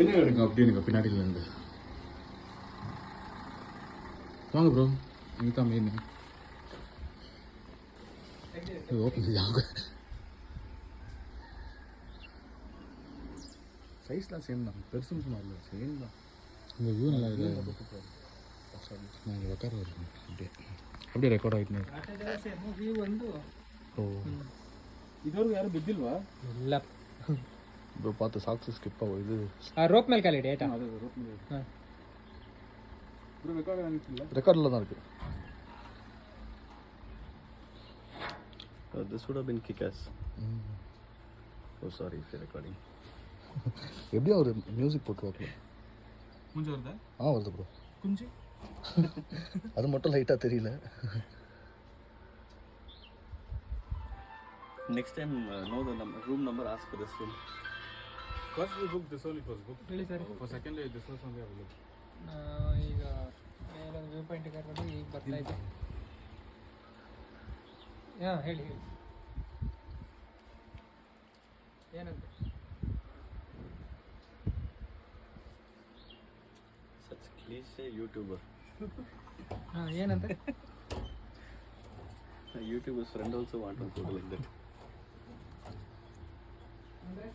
என்ன எடுங்க அப்படி எனக்கு பின்னாடியில இருந்து வாங்க ப்ரோ. இங்கே தான் மெயின். ஓப்பன் செய்யாங்க. சைஸ்லாம் சேம் தான், பெருசுன்னு சொன்னார்ல சேம் தான். இந்த வியூ நல்லா இருக்குது. நான் இங்கே உட்கார வருவேன். அப்படியே ரெக்கார்ட் ஆகிட்டு வியூ வந்து. ஓ இதுவரைக்கும் யாரும் பித்தில்வா இல்லை இப்போ பார்த்து சாக்ஸு ஸ்கிப் ஆகும். இது ரோப் மேல் காலி டேட்டா அது ரோப் மேல் ரெக்கார்டில் தான் இருக்குது. This would have been kick-ass. Oh, sorry if you're recording. எப்படியும் ஒரு மியூசிக் போட்டு வைக்கலாம். கொஞ்சம் வருதா? வருது ப்ரோ. கொஞ்சம் அது மட்டும் லைட்டாக தெரியல. Next time, know the room number, ask for this room. First we booked this only, first book. ಹೇಳಿ sir. For second day this was only available. ಈಗ ಮೇಲೊಂದು ವ್ಯೂ ಪಾಯಿಂಟ್ ಕರ್ಕೊಂಡು ಈಗ ಬರ್ತಾ ಇದ್ದೆ. ಹಾಂ ಹೇಳಿ ಹೇಳಿ ಏನಂತ. Such cliche YouTuber. ಹಾಂ ಏನಂತ. A YouTuber's friend also want to go like that. ಅಂದರೆ